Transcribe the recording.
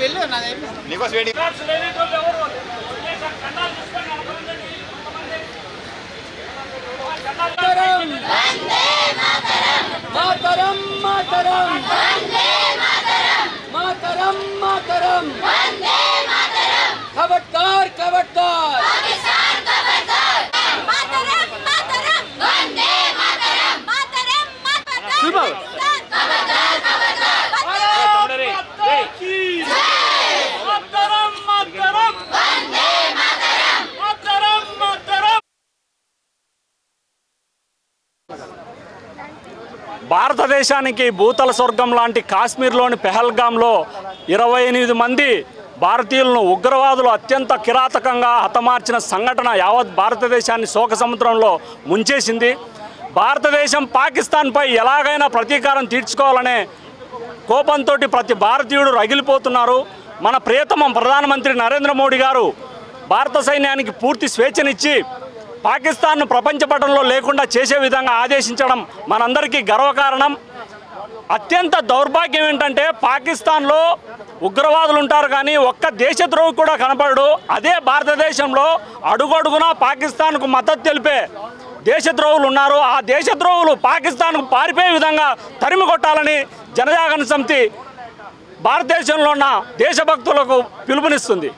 వెళ్తున్నారా? నీకోసం వెయిటింగ్. మాతరం మాతరం మాతరం మాతరం ఖబర్దార్ ఖబర్దార్ భారతదేశానికి భూతల స్వర్గం లాంటి కాశ్మీర్లోని పెహల్గాంలో 28 మంది భారతీయులను ఉగ్రవాదులు అత్యంత కిరాతకంగా హతమార్చిన సంఘటన యావత్ భారతదేశాన్ని శోక సముద్రంలో ముంచేసింది. భారతదేశం పాకిస్తాన్పై ఎలాగైనా ప్రతీకారం తీర్చుకోవాలనే కోపంతో ప్రతి భారతీయుడు రగిలిపోతున్నారు. మన ప్రియతమ ప్రధానమంత్రి నరేంద్ర మోడీ గారు భారత సైన్యానికి పూర్తి స్వేచ్ఛనిచ్చి పాకిస్తాన్ను ప్రపంచ పటంలో లేకుండా చేసే విధంగా ఆదేశించడం మనందరికీ గర్వకారణం. అత్యంత దౌర్భాగ్యం ఏంటంటే పాకిస్తాన్లో ఉగ్రవాదులు ఉంటారు కానీ ఒక్క దేశద్రోహి కూడా కనపడడు. అదే భారతదేశంలో అడుగడుగునా పాకిస్తాన్కు మద్దతు తెలిపే దేశద్రోహులు ఉన్నారు. ఆ దేశద్రోహులు పాకిస్తాన్కు పారిపోయే విధంగా తరిమి కొట్టాలని జనజాగరణ సమితి భారతదేశంలో ఉన్న దేశభక్తులకు పిలుపునిస్తుంది.